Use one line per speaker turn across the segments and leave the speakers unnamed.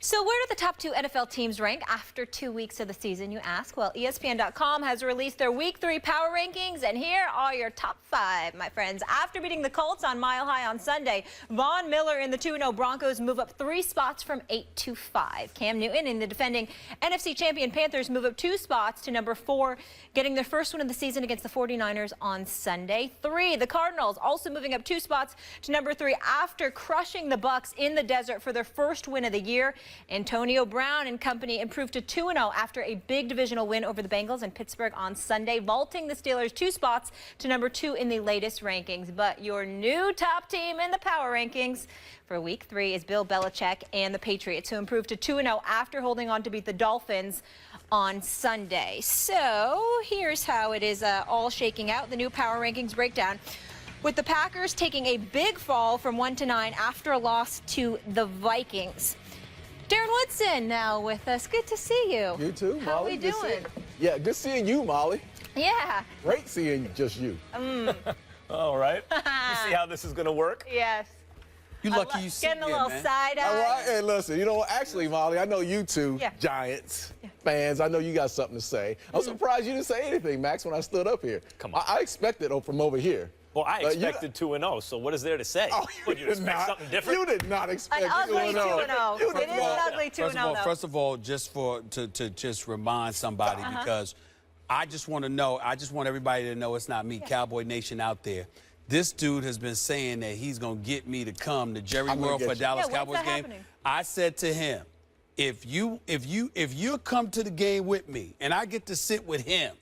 So where do the top 2 NFL teams rank after 2 weeks of the season, you ask? Well, ESPN.com has released their Week 3 power rankings, and here are your top 5, my friends. After beating the Colts on Mile High on Sunday, Von Miller and the 2-0 Broncos move up 3 spots from 8 to 5. Cam Newton and the defending NFC champion Panthers move up 2 spots to number 4, getting their first win of the season against the 49ers on Sunday. 3, the Cardinals also moving up 2 spots to number 3 after crushing the Bucs in the desert for their first win of the year. Antonio Brown and company improved to 2-0 after a big divisional win over the Bengals in Pittsburgh on Sunday, vaulting the Steelers 2 spots to number 2 in the latest rankings. But your new top team in the power rankings for Week 3 is Bill Belichick and the Patriots, who improved to 2-0 after holding on to beat the Dolphins on Sunday. So here's how it is all shaking out, the new power rankings breakdown, with the Packers taking a big fall from 1 to 9 after a loss to the Vikings. Darren Woodson now with us. Good to see you.
You too, Molly.
How are we doing?
Yeah, good seeing you, Molly.
Yeah.
Great seeing just you.
All right. You see how this is going to work?
Yes.
You lucky you see
Getting a
me,
little
man.
side eye.
All right, hey, listen, you know, actually, Molly, I know you two Giants fans. I know you got something to say. I'm surprised you didn't say anything, Max, when I stood up here.
Come on.
I expected from over here.
Well, I expected 2-0, so what is there to say?
Oh,
Would you expect something different?
You did not expect
An ugly 2-0.
You
It
did
is
not.
an ugly 2-0, though.
First of all, just to just remind somebody, because I just want to know, I just want everybody to know it's not me, Cowboy Nation out there. This dude has been saying that he's going to get me to come to Jerry World for a Dallas Cowboys game.
Happening?
I said to him, if you come to the game with me and I get to sit with him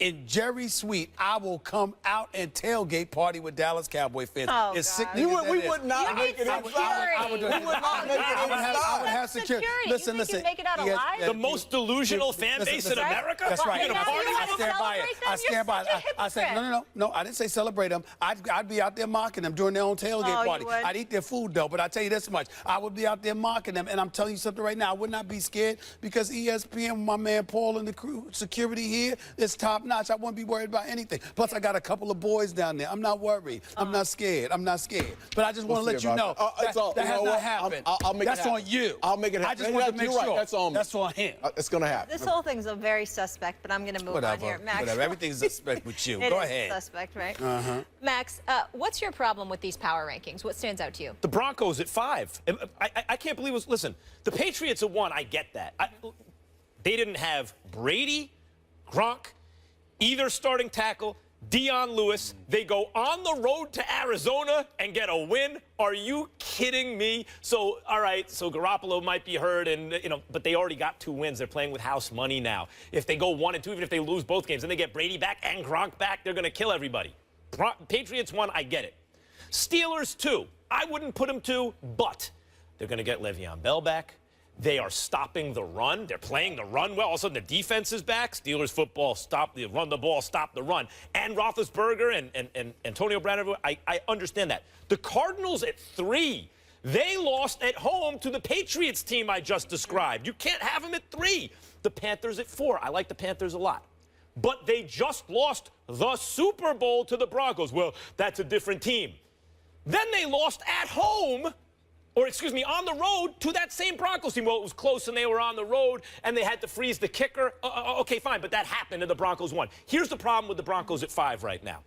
in Jerry's suite, I will come out and tailgate party with Dallas Cowboy fans.
Oh,
it's
God.
sickening as that
We
is.
would not make it inside.
I would not make it inside. I would have security.
Listen. You think you'd make it out alive?
The most delusional fan base in America?
That's right.
You're going to party
I
with them?
stand by it. I stand by it. I said, no. I didn't say celebrate them. I'd be out there mocking them during their own tailgate party. I'd eat their food, though. But I tell you this much. I would be out there mocking them. And I'm telling you something right now. I would not be scared because ESPN, my man Paul and the crew, security here is top notch. I wouldn't be worried about anything. Plus, I got a couple of boys down there. I'm not worried. I'm not scared. I'm not scared. But I just want to let you know that has not happened.
I'll make
That's
it
on you.
I'll make it happen.
I just want to make sure.
That's on me.
That's on him.
It's going to happen.
This whole thing's a very suspect, but I'm going to move on here. Max.
Whatever. Everything's suspect with you.
It
Go
is
ahead.
Suspect, right? Max, what's your problem with these power rankings? What stands out to you?
The Broncos at 5. I can't believe it. Listen, the Patriots at 1, I get that. They didn't have Brady, Gronk, either starting tackle, Dion Lewis. They go on the road to Arizona and get a win. Are you kidding me? So, all right, so Garoppolo might be hurt, but they already got 2 wins. They're playing with house money now. If they go 1 and 2, even if they lose both games, then they get Brady back and Gronk back, they're going to kill everybody. Patriots 1, I get it. Steelers 2, I wouldn't put them 2, but they're going to get Le'Veon Bell back. They are stopping the run. They're playing the run well. All of a sudden, the defense is back. Steelers football, run the ball, stop the run. And Roethlisberger and Antonio Brown, I understand that. The Cardinals at 3, they lost at home to the Patriots team I just described. You can't have them at 3. The Panthers at 4. I like the Panthers a lot. But they just lost the Super Bowl to the Broncos. Well, that's a different team. Then they lost at home, on the road to that same Broncos team. Well, it was close and they were on the road and they had to freeze the kicker. Okay, fine, but that happened and the Broncos won. Here's the problem with the Broncos at 5 right now.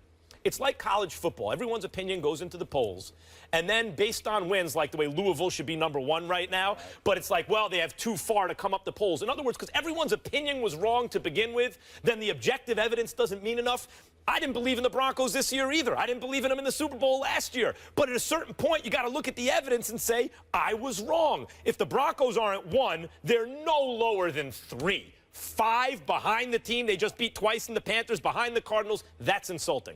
It's like college football. Everyone's opinion goes into the polls. And then based on wins, like the way Louisville should be number 1 right now, but it's like, well, they have too far to come up the polls. In other words, because everyone's opinion was wrong to begin with, then the objective evidence doesn't mean enough. I didn't believe in the Broncos this year either. I didn't believe in them in the Super Bowl last year. But at a certain point, you got to look at the evidence and say, I was wrong. If the Broncos aren't 1, they're no lower than 3. 5 behind the team they just beat twice in the Panthers, behind the Cardinals. That's insulting.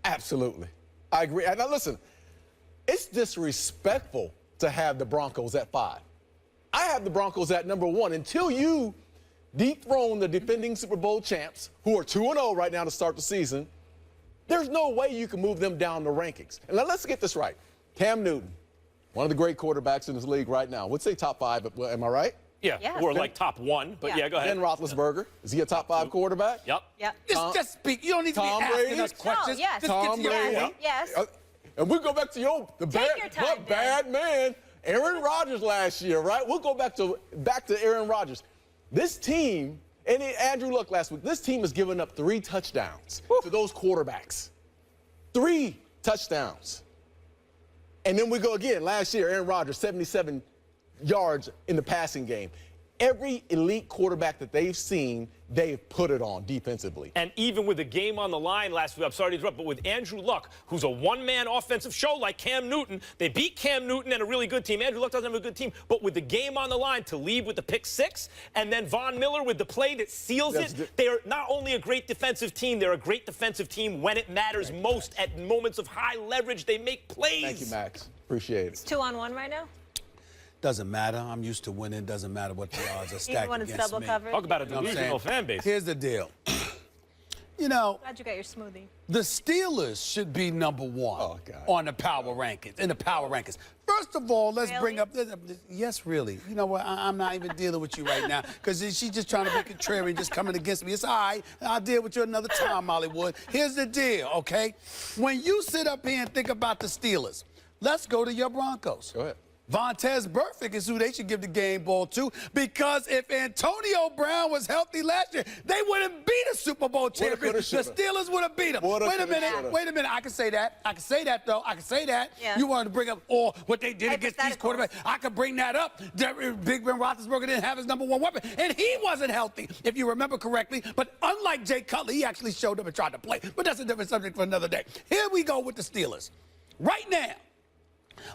Absolutely. I agree. And now listen, it's disrespectful to have the Broncos at 5. I have the Broncos at number 1 until you dethrone the defending Super Bowl champs, who are 2-0 right now to start the season. There's no way you can move them down the rankings. And now let's get this right. Cam Newton, one of the great quarterbacks in this league right now. Would say top 5, am I right?
Yeah. Or like top 1, but yeah, go ahead.
Ben Roethlisberger, is he a top 5 quarterback?
Yep.
Just speak. You don't need to be asking us questions.
No, yes.
Just
Tom
get to your
Brady.
point.
Yes.
And we go back to the bad man, Aaron Rodgers last year, right? We'll go back to Aaron Rodgers. This team, and Andrew Luck last week, this team has given up 3 touchdowns to those quarterbacks. 3 touchdowns. And then we go again. Last year, Aaron Rodgers, 77 yards in the passing game. Every elite quarterback that they've seen, they've put it on defensively.
And even with the game on the line last week, I'm sorry to interrupt, but with Andrew Luck, who's a one-man offensive show like Cam Newton, they beat Cam Newton and a really good team. Andrew Luck doesn't have a good team, but with the game on the line, to leave with the pick 6, and then Von Miller with the play that seals it, they are not only a great defensive team, they're a great defensive team when it matters most. At moments of high leverage, they make plays.
Thank you, Max. Appreciate it.
It's 2-on-1 right now.
Doesn't matter. I'm used to winning. Doesn't matter what the odds are stacked
Even when it's
against
double
me.
coverage.
Talk about a
You know what I'm
delusional
saying?
fan base.
Here's the deal. You know,
Glad you got your smoothie.
the Steelers should be number 1 on the power rankings, in the power rankings. First of all, let's bring up this. Yes, really. You know what? I'm not even dealing with you right now because she's just trying to be contrarian, just coming against me. It's all right. I'll deal with you another time, Hollywood. Here's the deal, okay? When you sit up here and think about the Steelers, let's go to your Broncos.
Go ahead.
Vontaze Burfict is who they should give the game ball to, because if Antonio Brown was healthy last year, they would have beat a Super Bowl champion. The Steelers would have beat them. Wait a minute. I can say that. I can say that, though. I can say that.
Yeah.
You wanted to bring up what they did against these quarterbacks. I could bring that up. Big Ben Roethlisberger didn't have his number 1 weapon, and he wasn't healthy, if you remember correctly. But unlike Jay Cutler, he actually showed up and tried to play. But that's a different subject for another day. Here we go with the Steelers. Right now,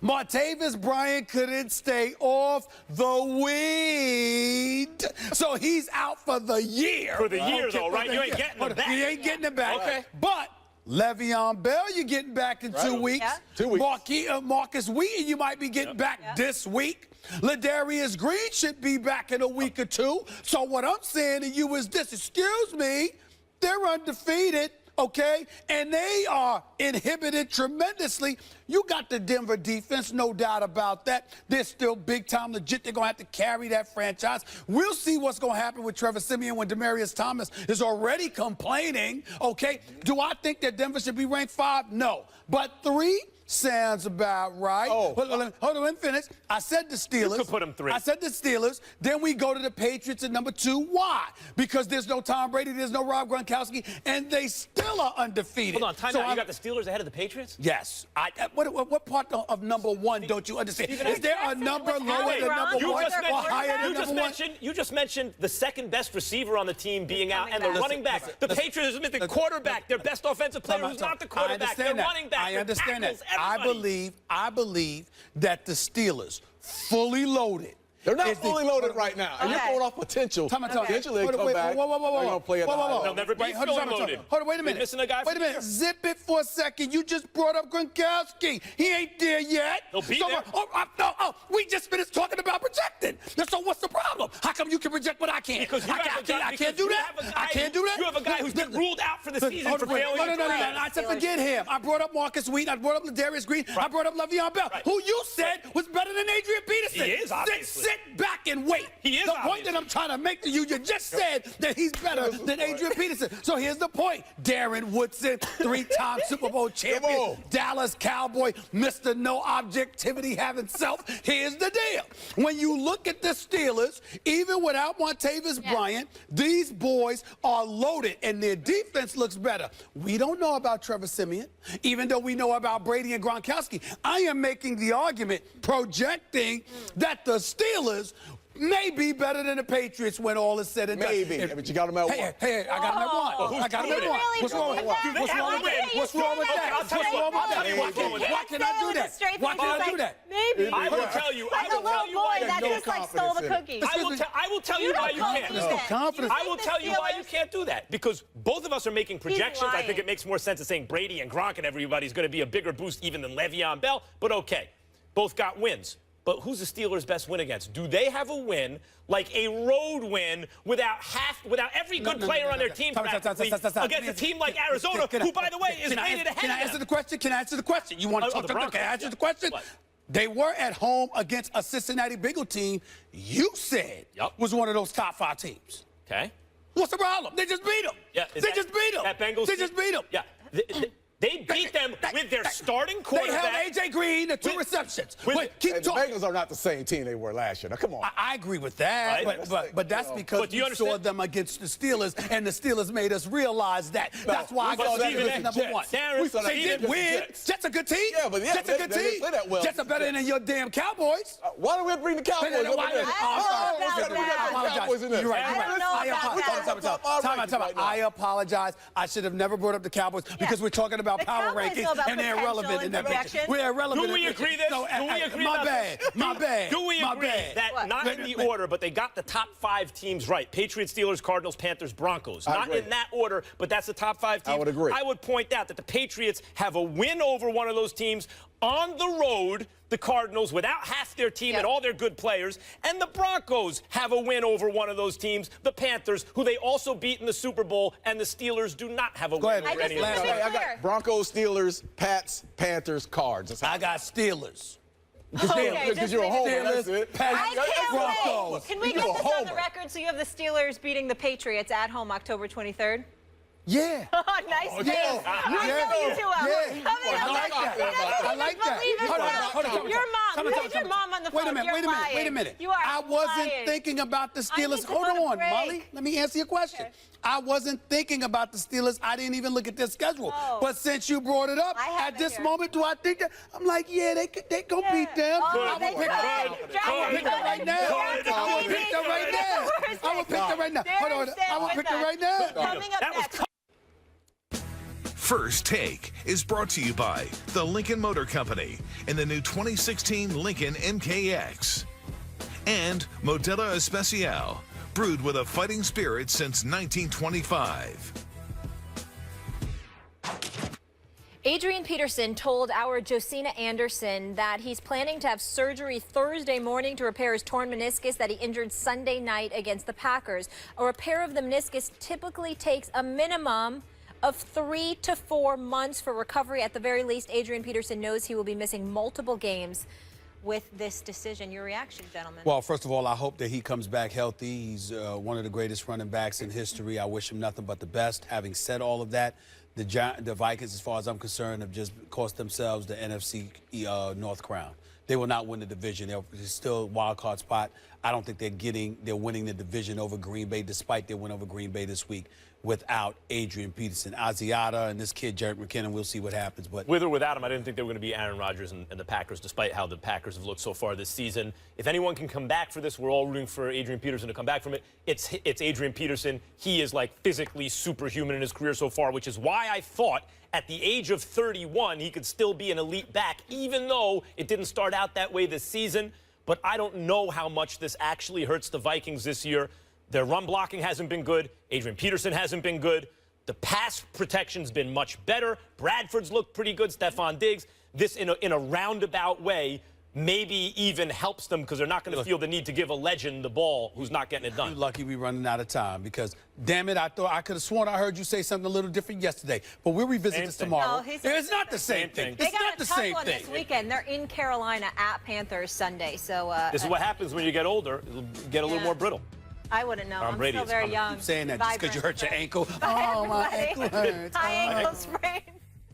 Martavis Bryant couldn't stay off the weed, so he's out for the year.
For the year, though, right? You ain't getting him back.
You ain't getting him back.
Okay.
But Le'Veon Bell, you're getting back in 2 weeks.
Yeah.
2 weeks.
Marcus Wheaton, you might be getting back this week. Ladarius Green should be back in a week or 2. So what I'm saying to you is this, excuse me, they're undefeated. Okay, and they are inhibited tremendously. You got the Denver defense, no doubt about that. They're still big time legit. They're going to have to carry that franchise. We'll see what's going to happen with Trevor Siemian when Demaryius Thomas is already complaining. Okay, do I think that Denver should be ranked 5? No, but 3 sounds about right.
Oh.
Hold on, let me finish. I said the Steelers.
You could put them 3.
I said the Steelers. Then we go to the Patriots at number 2. Why? Because there's no Tom Brady, there's no Rob Gronkowski, and they still are undefeated.
Hold on, time out. You got the Steelers ahead of the Patriots?
Yes. What part of number 1 don't you understand? Is there a number lower than number 1 or higher than number 1?
You just mentioned the second best receiver on the team being out, and the running back. The Patriots have been the quarterback, their best offensive player who's not the quarterback. Their running back.
I understand that.
Everybody.
I believe that the Steelers, fully loaded.
They're not fully loaded right now. And you're going off potential. Potentially they come back. They're going to play at the high level.
They'll never be fully loaded.
Hold on, wait a minute.
Missing a guy.
Wait a minute. Zip it for a second. You just brought up Gronkowski. He ain't there yet.
He'll be there.
We just finished talking about projecting. So what's the problem? How come you can project what I can't?
Because
I can't do that. I can't do that.
You have a guy who's been ruled out for the season for failing.
No. I said forget him. I brought up Marcus Wheaton. I brought up Ladarius Green. I brought up Le'Veon Bell, who you said was better than Adrian Peterson.
He is, obviously.
Sit back and wait.
He is,
the point that I'm trying to make to you, you just said that he's better than Adrian Peterson. So here's the point. Darren Woodson, 3-time Super Bowl champion, Dallas Cowboy, Mr. No Objectivity having self. Here's the deal. When you look at the Steelers, even without Martavis Bryant, these boys are loaded, and their defense looks better. We don't know about Trevor Siemian, even though we know about Brady and Gronkowski. I am making the argument, projecting that the Steelers may be better than the Patriots when all is said and done.
Maybe, but you got them at 1.
Hey, I got them at 1. I got them at 1. What's wrong with that? What's wrong with that? What's wrong with that?
I'll tell you what.
Why can I do that? Why can I do that?
Maybe.
I will tell you.
Like a little boy that just like stole the cookies.
I will tell you why you can't.
There's no confidence.
I will tell you why you can't do that. Because both of us are making projections. I think it makes more sense of saying Brady and Gronk and everybody's going to be a bigger boost even than Le'Veon Bell. But okay, both got wins. But who's the Steelers' best win against? Do they have a win, like a road win, without every good player on their team practically against a team like Arizona, who, by the way, is rated ahead?
Can I answer the question? Can I answer the question? You want to talk to me? Can I answer the question? They were at home against a Cincinnati Bengal team you said was one of those top 5 teams.
Okay.
What's the problem? They just beat them.
Yeah,
they just beat them.
That Bengals
They just beat them.
Yeah. They beat them with their starting
They
quarterback.
held A.J. Green to 2 receptions. Wait, keep
Hey, the
talking.
Bengals are not the same team they were last year. Now, come on.
I agree with that,
Right.
but that's because
But do you
we saw
understand?
them against the Steelers, and the Steelers made us realize that. That's why I
we saw
got
that
Steelers
against
number
Jets.
one.
Darren,
We saw that
They
against
did
the
win.
Jets.
Jets a good team.
Yeah, but yeah,
Jets a good
they didn't
team.
play that well.
Jets are better than your damn Cowboys.
Why don't we bring the Cowboys
Wait,
over
why
there?
did-
I don't know about
we got the
that.
Cowboys in there.
You're right.
I don't know about that.
Time out. I apologize. I should have never brought up the Cowboys because we're talking about
The
power
Cowboys
rankings
know about
and they're
potential
irrelevant in
and
that picture.
projections.
We're irrelevant.
Do we
in that
agree
picture.
this?
No,
Do we agree
my
about
bad.
this?
My bad.
Do we
my
agree
bad.
that
What?
not in the order, but they got the top 5 teams right? Patriots, Steelers, Cardinals, Panthers, Broncos.
I
Not
agree.
in that order, but that's the top 5 teams.
I would agree.
I would point out that the Patriots have a win over one of those teams on the road, the Cardinals, without half their team and all their good players, and the Broncos have a win over one of those teams, the Panthers, who they also beat in the Super Bowl, and the Steelers do not have a win
ahead.
over any of
I
those.
just-
Hey, I got Broncos, Steelers, Pats, Panthers, Cards. That's how
I got Steelers.
Okay,
because
just
you're a
leave it
homer.
there.
That's it.
I
Pats,
can't
Broncos.
wait. Can we
You
get
a
this on the
homer.
record? So you have the Steelers beating the Patriots at home October 23rd?
Yeah.
Nice
yeah.
face. I know you two are.
Yeah.
Coming
I
up
like
next,
that.
you don't
I
even
like that.
believe yourself. Your mom. You had your mom on the phone.
Wait a minute.
You're lying.
Wait a minute.
You are
I wasn't
lying.
thinking about the
I need
Steelers.
to
Hold
go to
on,
break.
Molly. Let me answer your question.
Okay.
I wasn't thinking about the Steelers. I didn't even look at their schedule.
Oh.
But since you brought it up,
I have
at
it
this
here.
moment, do I think that? I'm like, yeah, they gonna beat them.
Oh,
I
they
will pick
could.
them. I will pick them right now. I will pick them right now. I will pick them right now. Hold on. I will pick them right now.
Coming up
That was
next.
First Take is brought to you by the Lincoln Motor Company and the new 2016 Lincoln MKX. And Modelo Especial, brewed with a fighting spirit since 1925.
Adrian Peterson told our Josina Anderson that he's planning to have surgery Thursday morning to repair his torn meniscus that he injured Sunday night against the Packers. A repair of the meniscus typically takes a minimum of 3 to 4 months for recovery. At the very least, Adrian Peterson knows he will be missing multiple games with this decision. Your reaction, gentlemen?
Well, first of all, I hope that he comes back healthy. He's one of the greatest running backs in history. I wish him nothing but the best. Having said all of that, the Vikings, as far as I'm concerned, have just cost themselves the NFC North crown. They will not win the division. They're still a wild card spot. I don't think they're winning the division over Green Bay, despite their win over Green Bay this week, without Adrian Peterson. Asiata and this kid, Jerick McKinnon, we'll see what happens. But
With or without him, I didn't think they were going to be Aaron Rodgers and the Packers, despite how the Packers have looked so far this season. If anyone can come back for this, we're all rooting for Adrian Peterson to come back from it. It's Adrian Peterson. He is like physically superhuman in his career so far, which is why I thought at the age of 31 he could still be an elite back, even though it didn't start out that way this season. But I don't know how much this actually hurts the Vikings this year. Their run blocking hasn't been good. Adrian Peterson hasn't been good. The pass protection's been much better. Bradford's looked pretty good. Stephon Diggs. This, in a roundabout way, maybe even helps them because they're not going to feel the need to give a legend the ball who's not getting it done.
you're lucky we're running out of time because, damn it, I thought I could have sworn I heard you say something a little different yesterday. But we'll revisit
Same
this
thing.
tomorrow.
No, he said
It's not the same thing.
They
It's
got
not
a
the
tough
same
one
thing.
this weekend. They're in Carolina at Panthers Sunday. So
This is what happens when you get older. It'll get a little
Yeah.
more brittle.
I wouldn't know. I'm
Brady
still
is
very
coming.
young.
Saying that just because you hurt your ankle.
Bye,
Oh, my
everybody.
ankle hurts.
High
Oh.
ankle sprain.